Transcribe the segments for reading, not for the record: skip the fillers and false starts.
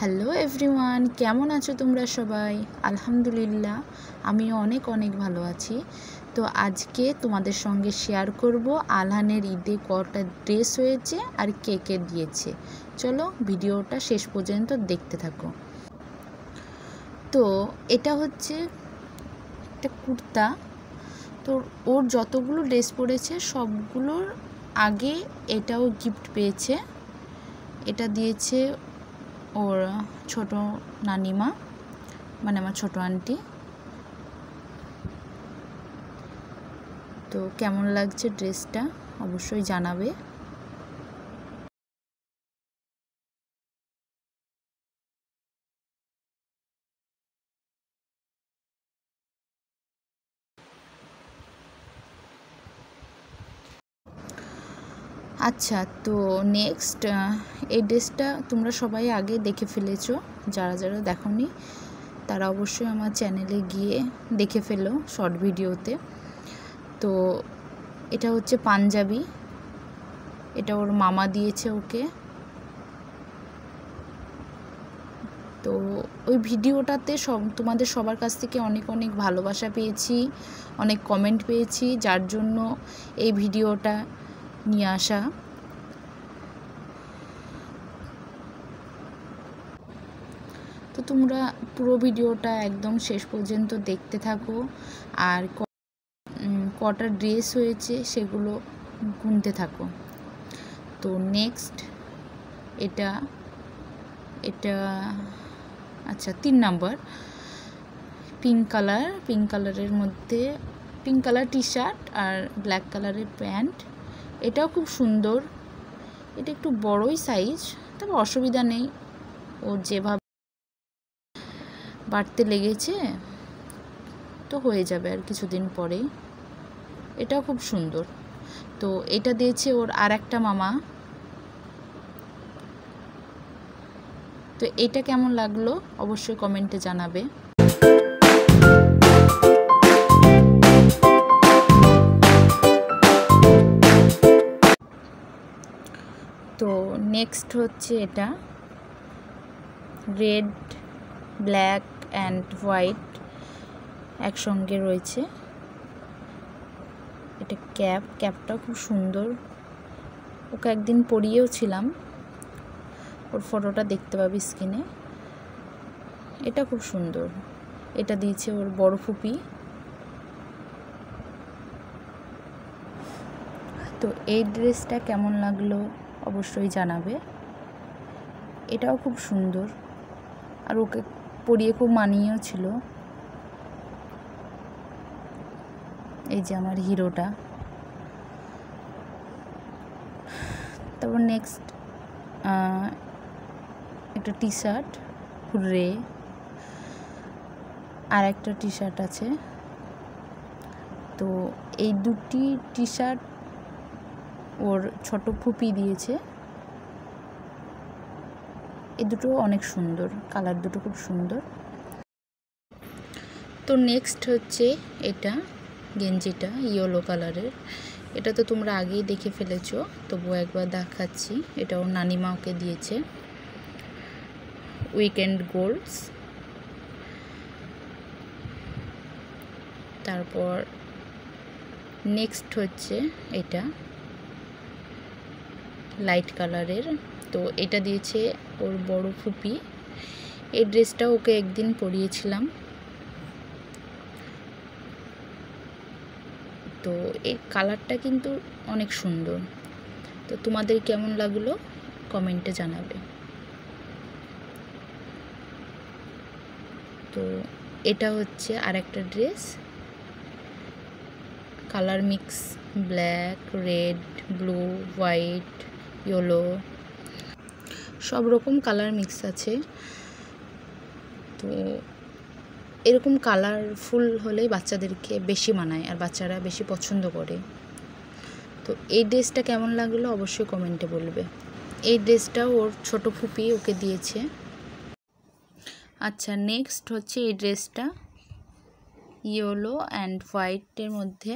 Hello everyone, কেমন আছো তোমরা সবাই? আলহামদুলিল্লাহ, আমিও অনেক ভালো আছি। তো আজকে তোমাদের সঙ্গে শেয়ার করব আলহানের ঈদে কটা ড্রেস হয়েছে আর কে কে দিয়েছে। চলো ভিডিওটা শেষ পর্যন্ত দেখতে থাকো। তো এটা হচ্ছে একটা কুর্তা। তো ওর যতগুলো ড্রেস পরেছে সবগুলোর আগে এটাও গিফট পেয়েছে। এটা দিয়েছে ওর ছোট নানিমা, মানে আমার ছোট আন্টি। তো কেমন লাগছে ড্রেসটা অবশ্যই জানাবে। আচ্ছা, তো নেক্সট এই ড্রেসটা তোমরা সবাই আগে দেখে ফেলেছো। যারা যারা দেখোনি তারা অবশ্যই আমার চ্যানেলে গিয়ে দেখে ফেলো শর্ট ভিডিওতে। তো এটা হচ্ছে পাঞ্জাবি, এটা ওর মামা দিয়েছে ওকে। তো ওই ভিডিওটাতে তোমাদের সবার কাছ থেকে অনেক ভালোবাসা পেয়েছি, অনেক কমেন্ট পেয়েছি, যার জন্য এই ভিডিওটা নিয়ে আসা। তো তোমরা পুরো ভিডিওটা একদম শেষ পর্যন্ত দেখতে থাকো, আর কটা ড্রেস হয়েছে সেগুলো গুনতে থাকো। তো নেক্সট এটা এটা আচ্ছা 3 নাম্বার, পিঙ্ক কালারের মধ্যে পিঙ্ক কালার টি শার্ট আর ব্ল্যাক কালারের প্যান্ট। এটাও খুব সুন্দর। এটা একটু বড়ই সাইজ, তবে অসুবিধা নেই, ও যেভাবে বাড়তে লেগেছে তো হয়ে যাবে আর কিছুদিন পরেই। এটাও খুব সুন্দর। তো এটা দিয়েছে ওর আর একটা মামা। তো এটা কেমন লাগলো অবশ্যই কমেন্টে জানাবে। তো নেক্সট হচ্ছে এটা রেড, ব্ল্যাক অ্যান্ড হোয়াইট একসঙ্গে রয়েছে। এটা ক্যাপটাও খুব সুন্দর। ওকে একদিন পরিয়েও ছিলাম, ওর ফটোটা দেখতে পাবি স্ক্রিনে। এটা খুব সুন্দর। এটা দিয়েছে ওর বড় ফুপি। তো এই ড্রেসটা কেমন লাগলো অবশ্যই জানাবে। এটাও খুব সুন্দর, আর ওকে পরিয়ে খুব মানিয়েও ছিল। এই যে আমার হিরোটা। তারপর নেক্সট একটা টি শার্ট হুররে, আর একটা টি শার্ট আছে। তো এই দুটি টি শার্ট ওর ছোট ফুপি দিয়েছে। এই দুটো অনেক সুন্দর, কালার দুটো খুব সুন্দর। তো নেক্সট হচ্ছে এটা গেঞ্জিটা ইয়েলো কালারের। এটা তো তোমরা আগেই দেখে ফেলেছো, তবুও একবার দেখাচ্ছি। এটা ওর নানিমা ওকে দিয়েছে, উইকেন্ড গোলস। তারপর নেক্সট হচ্ছে এটা লাইট কালারের। তো এটা দিয়েছে ওর বড় ফুপি। এই ড্রেসটা ওকে একদিন পরিয়েছিলাম। তো এই কালারটা কিন্তু অনেক সুন্দর। তো তোমাদের কেমন লাগলো কমেন্টে জানাবে। তো এটা হচ্ছে আর একটা dress, colour mix, black, red, blue, white, yellow, সব রকম কালার মিক্স আছে। তো এরকম কালারফুল হলে বাচ্চাদেরকে বেশি মানায় আর বাচ্চারা বেশি পছন্দ করে। তো এই ড্রেসটা কেমন লাগলো অবশ্যই কমেন্টে বলবে। এই ড্রেসটাও ওর ছোট ফুপি ওকে দিয়েছে। আচ্ছা, নেক্সট হচ্ছে এই ড্রেসটা ইয়েলো অ্যান্ড হোয়াইটের মধ্যে।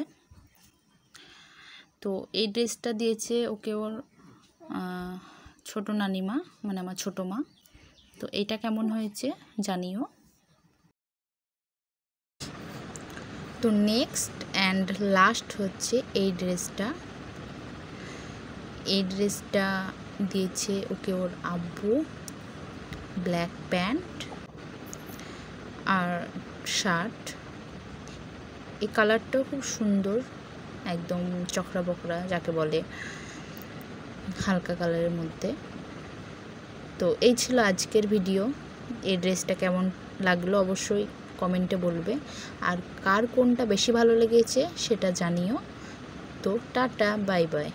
তো এই ড্রেসটা দিয়েছে ওকে ওর ছোট নানিমা, মানে আমার ছোটো মা। তো এটা কেমন হয়েছে জানিও। তো নেক্সট অ্যান্ড লাস্ট হচ্ছে এই ড্রেসটা। এই ড্রেসটা দিয়েছে ওকে ওর আব্বু, ব্ল্যাক প্যান্ট আর শার্ট। এই কালারটাও খুব সুন্দর, একদম চকরা বকরা যাকে বলে, হালকা কালারের মধ্যে। তো এই ছিল আজকের ভিডিও। এই ড্রেসটা কেমন লাগলো অবশ্যই কমেন্টে বলবে, আর কার কোনটা বেশি ভালো লেগেছে সেটা জানিও। তো টাটা, বাই বাই।